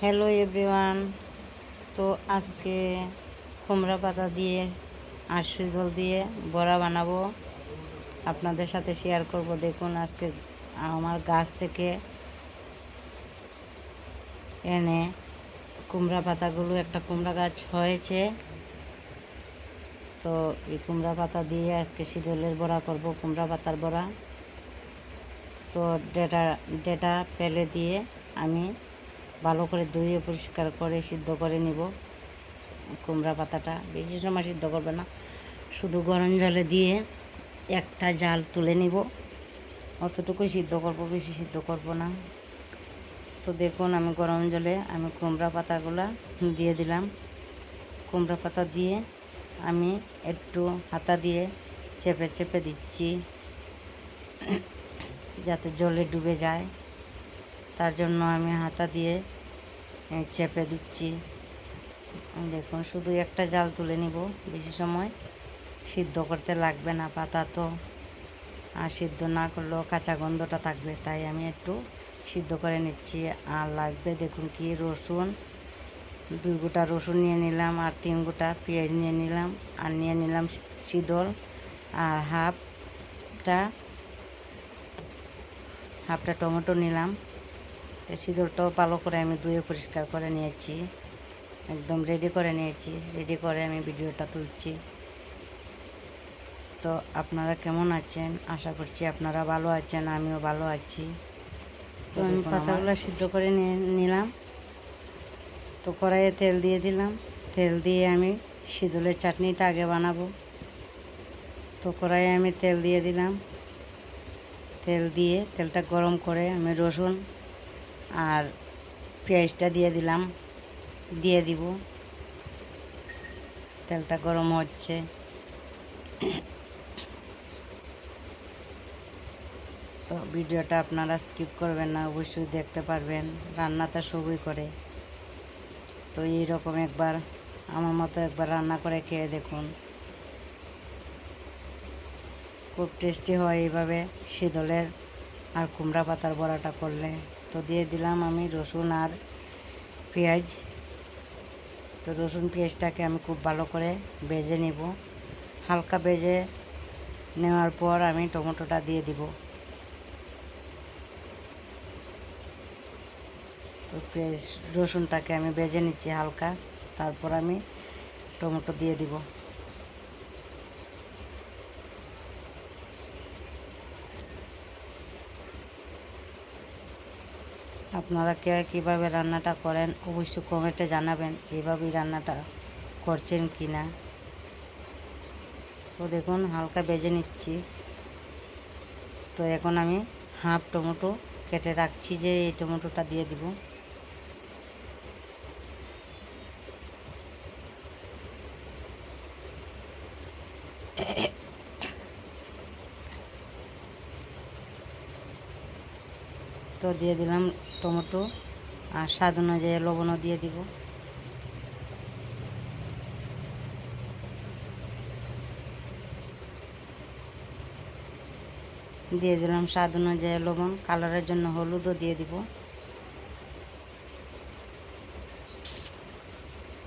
Hello everyone. তো আজকে কুমড়া পাতা দিয়ে আর শিদল দিয়ে বড়া বানাবো, আপনাদের সাথে শেয়ার করব। দেখুন, আজকে আমার গাছ থেকে এনে কুমড়া পাতাগুলো, একটা কুমড়া গাছ হয়েছে, তো এই কুমড়া পাতা দিয়ে আজকে শিদলের বড়া করব, কুমড়া পাতার বড়া। তো ডেটা ফেলে দিয়ে আমি ভালো করে ধুয়ে পরিষ্কার করে সিদ্ধ করে নিব। কুমড়া পাতাটা বেশি সময় সিদ্ধ করবে না, শুধু গরম জলে দিয়ে একটা জাল তুলে নিব, অতটুকুই সিদ্ধ করব, বেশি সিদ্ধ করব না। তো দেখুন, আমি গরম জলে কুমড়া পাতাগুলো দিয়ে দিলাম। কুমড়া পাতা দিয়ে আমি একটু হাতা দিয়ে চেপে চেপে দিচ্ছি, যাতে জলে ডুবে যায়, তার জন্য আমি হাতা দিয়ে চেপে দিচ্ছি। দেখুন, শুধু একটা জাল তুলে নিব, বেশি সময় সিদ্ধ করতে লাগবে না। পাতা তো আর সিদ্ধ না করলেও কাঁচা গন্ধটা থাকবে, তাই আমি একটু সিদ্ধ করে নিচ্ছি। আর লাগবে দেখুন কি, রসুন 2 গোটা রসুন নিয়ে নিলাম, আর 3 গোটা পেঁয়াজ নিয়ে নিলাম, আর নিয়ে নিলাম শিদল, আর হাফটা টমেটো নিলাম। শিদলটাও ভালো করে আমি ধুয়ে পরিষ্কার করে নিয়েছি, একদম রেডি করে নিয়েছি। রেডি করে আমি ভিডিওটা তুলছি। তো আপনারা কেমন আছেন? আশা করছি আপনারা ভালো আছেন, আমিও ভালো আছি। তো আমি পাতাগুলো সিদ্ধ করে নিলাম। তো কড়াইয়ে তেল দিয়ে দিলাম। তেল দিয়ে আমি শিদলের চাটনিটা আগে বানাবো। তো কড়াইয়ে আমি তেল দিয়ে দিলাম। তেল দিয়ে তেলটা গরম করে আমি রসুন আর পেঁয়াজটা দিয়ে দিব। তেলটা গরম হচ্ছে। তো ভিডিওটা আপনারা স্কিপ করবেন না, অবশ্যই দেখতে পারবেন। রান্নাটা সবই করে। তো এইরকম একবার আমার মতো একবার রান্না করে খেয়ে দেখুন, খুব টেস্টি হয় এইভাবে শিদলের আর কুমড়া পাতার বড়াটা করলে। তো দিয়ে দিলাম আমি রসুন আর পেঁয়াজ। তো রসুন পেঁয়াজটাকে আমি খুব ভালো করে ভেজে নিব। হালকা ভেজে নেওয়ার পর আমি টমেটোটা দিয়ে দিব। তো পেঁয়াজ রসুনটাকে আমি ভেজে নিচ্ছি হালকা, তারপর আমি টমেটো দিয়ে দিব। আপনারা কে কীভাবে রান্নাটা করেন অবশ্যই কমেন্টে জানাবেন, এইভাবেই রান্নাটা করছেন কি না। তো দেখুন, হালকা ভেজে নিচ্ছি। তো এখন আমি হাফ টমেটো কেটে রাখছি, যে এই টমেটোটা দিয়ে দিব। তো দিয়ে দিলাম টমেটো, আর স্বাদ অনুযায়ী লবণও দিয়ে দিব। দিয়ে দিলাম স্বাদ অনুযায়ী লবণ, কালারের জন্য হলুদও দিয়ে দিব।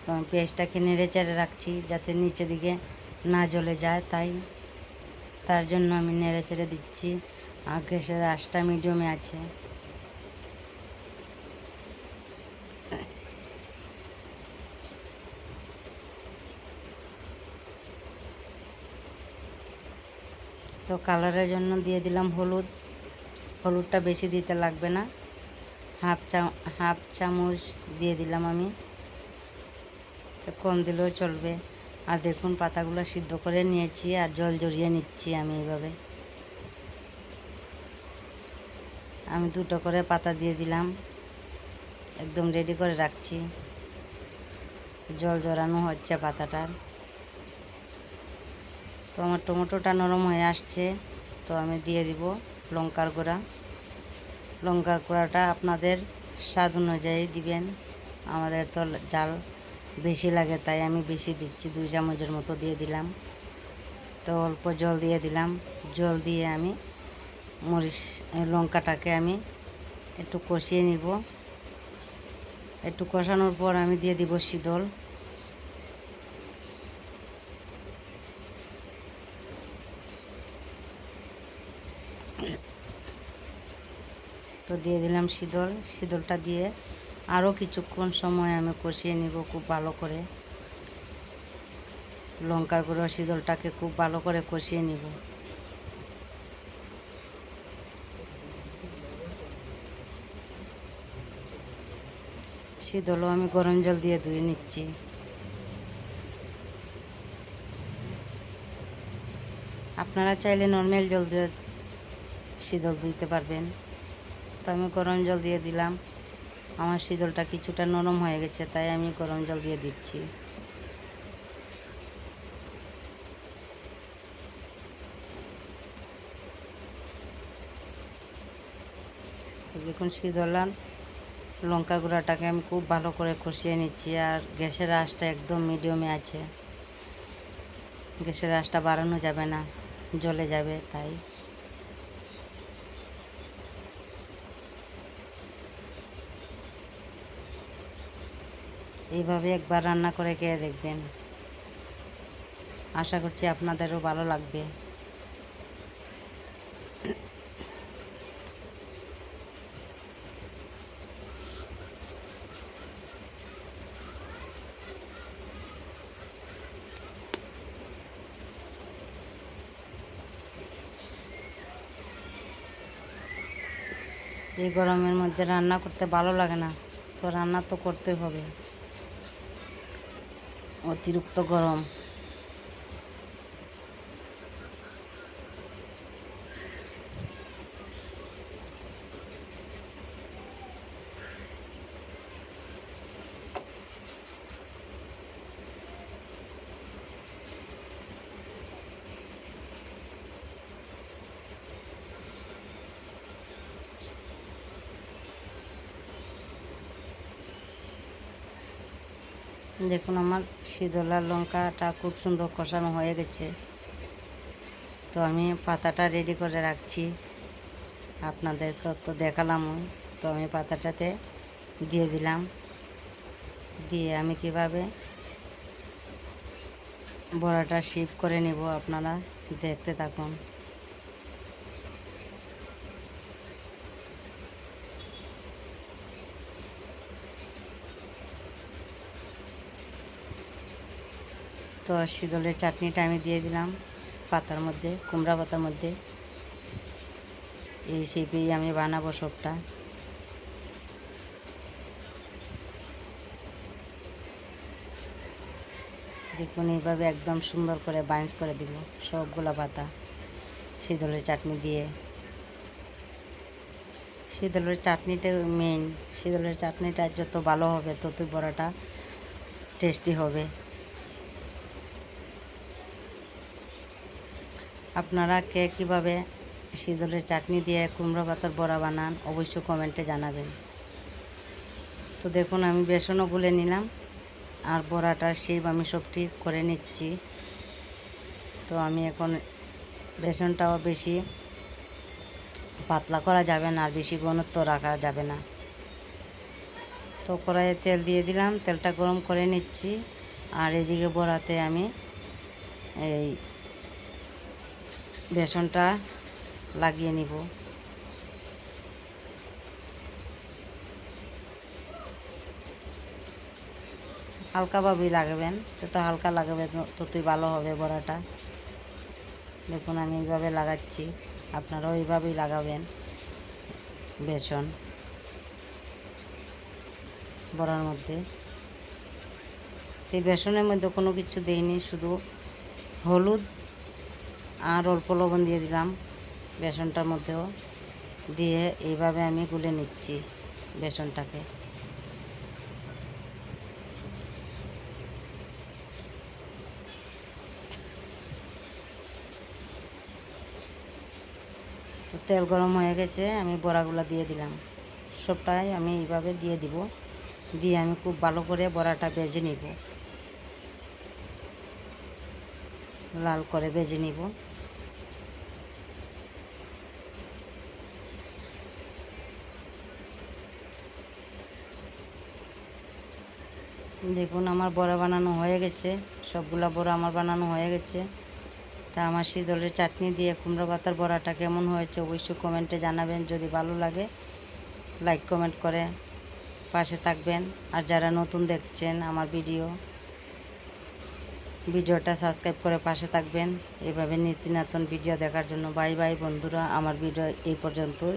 তো আমি পেঁয়াজটাকে নেড়ে চেড়ে রাখছি, যাতে নিচে দিকে না জ্বলে যায়, তার জন্য আমি নেড়ে চেড়ে দিচ্ছি। আর গ্যাসের আঁচটা মিডিয়ামে আছে। তো কালারের জন্য দিয়ে দিলাম হলুদটা বেশি দিতে লাগবে না, হাফ চামচ দিয়ে দিলাম আমি, কম দিলেও চলবে। আর দেখুন, পাতাগুলো সিদ্ধ করে নিয়েছি আর জল জড়িয়ে নিচ্ছি আমি এইভাবে। আমি 2টো করে পাতা দিয়ে দিলাম, একদম রেডি করে রাখছি। জল জড়ানো হচ্ছে পাতাটার। তো আমার টমেটোটা নরম হয়ে আসছে, তো আমি দিয়ে দিব লঙ্কার গুঁড়াটা আপনাদের স্বাদ অনুযায়ী দিবেন। আমাদের তো ঝাল বেশি লাগে, তাই আমি বেশি দিচ্ছি, 2 চামচের মতো দিয়ে দিলাম। তো অল্প জল দিয়ে দিলাম। জল দিয়ে আমি লঙ্কাটাকে আমি একটু কষিয়ে নিব। একটু কষানোর পর আমি দিয়ে দিব শীতল। তো দিয়ে দিলাম শীতল। শীতলটা দিয়ে আরও কিছুক্ষণ সময় আমি কষিয়ে নিব খুব ভালো করে। লঙ্কার গুঁড়ো শীতলটাকে খুব ভালো করে কষিয়ে নিব। শীতলও আমি গরম জল দিয়ে ধুয়ে নিচ্ছি। আপনারা চাইলে নর্মাল জল দিয়ে শীতল ধুইতে পারবেন। তো আমি গরম জল দিয়ে দিলাম। আমার শীতলটা কিছুটা নরম হয়ে গেছে, তাই আমি গরম জল দিয়ে দিচ্ছি। তো দেখুন শীতল লঙ্কার গুঁড়াটাকে আমি খুব ভালো করে কষিয়ে নিচ্ছি। আর গ্যাসের আঁচটা একদম মিডিয়ামে আছে। গ্যাসের আঁচটা বাড়ানো যাবে না, জ্বলে যাবে। তাই এইভাবে একবার রান্না করে খেয়ে দেখবেন। আশা করছি আপনাদেরও ভালো লাগবে। এই গরমের মধ্যে রান্না করতে ভালো লাগে না, তো রান্না তো করতে হবে। অতিরিক্ত গরম। দেখুন আমার শীতল আর লঙ্কাটা খুব সুন্দর কষানো হয়ে গেছে। তো আমি পাতাটা রেডি করে রাখছি, আপনাদেরকে তো দেখালাম। তো আমি পাতাটাতে দিয়ে দিলাম। দিয়ে আমি কিভাবে বড়াটা শেপ করে নেব আপনারা দেখতে থাকুন। তো শীতলের চাটনিটা আমি দিয়ে দিলাম পাতার মধ্যে, কুমড়া পাতার মধ্যে। এই শেপেই আমি বানাবো সবটা। দেখুন এইভাবে একদম সুন্দর করে বাইন্স করে দিব সবগুলো পাতা শীতলের চাটনি দিয়ে। শীতলের চাটনিটা মেন। শীতলের চাটনিটা যত ভালো হবে ততই বড়াটা টেস্টি হবে। আপনারা কে কীভাবে শীতলের চাটনি দিয়ে কুমড়ো পাতার বড়া বানান অবশ্যই কমেন্টে জানাবেন। তো দেখুন আমি বেসনও গুলে নিলাম আর বড়াটার শেপ আমি সবটি করে নিচ্ছি। তো আমি এখন বেসনটাও বেশি পাতলা করা যাবে না আর বেশি ঘনত্ব রাখা যাবে না। তো কড়াইয়ে তেল দিয়ে দিলাম, তেলটা গরম করে নিচ্ছি। আর এদিকে বড়াতে আমি এই বেসনটা লাগিয়ে নিব। হালকাভাবেই লাগাবেন, যত হালকা লাগাবে ততই ভালো হবে বড়াটা। দেখুন আমি এইভাবে লাগাচ্ছি, আপনারাও এইভাবেই লাগাবেন বেসন বড়ার মধ্যে। এই বেসনের মধ্যে কোনো কিছু দেইনি, শুধু হলুদ আর অল্প লবণ দিয়ে দিলাম বেসনটার মধ্যেও। দিয়ে এইভাবে আমি গুলে নিচ্ছি বেসনটাকে। তো তেল গরম হয়ে গেছে, আমি বড়াগুলো দিয়ে দিলাম। সবটাই আমি এইভাবে দিয়ে দিব। দিয়ে আমি খুব ভালো করে বড়াটা ভেজে নিব, লাল করে ভেজে নিব। দেখুন আমার বড়া বানানো হয়ে গেছে, সবগুলা বড়া আমার বানানো হয়ে গেছে। তা আমার শীতলের চাটনি দিয়ে কুমড়া পাতার বড়াটা কেমন হয়েছে অবশ্যই কমেন্টে জানাবেন। যদি ভালো লাগে লাইক কমেন্ট করে পাশে থাকবেন। আর যারা নতুন দেখছেন আমার ভিডিওটা সাবস্ক্রাইব করে পাশে থাকবেন। এভাবে নিত্য নতুন ভিডিও দেখার জন্য। বাই বাই বন্ধুরা, আমার ভিডিও এই পর্যন্তই।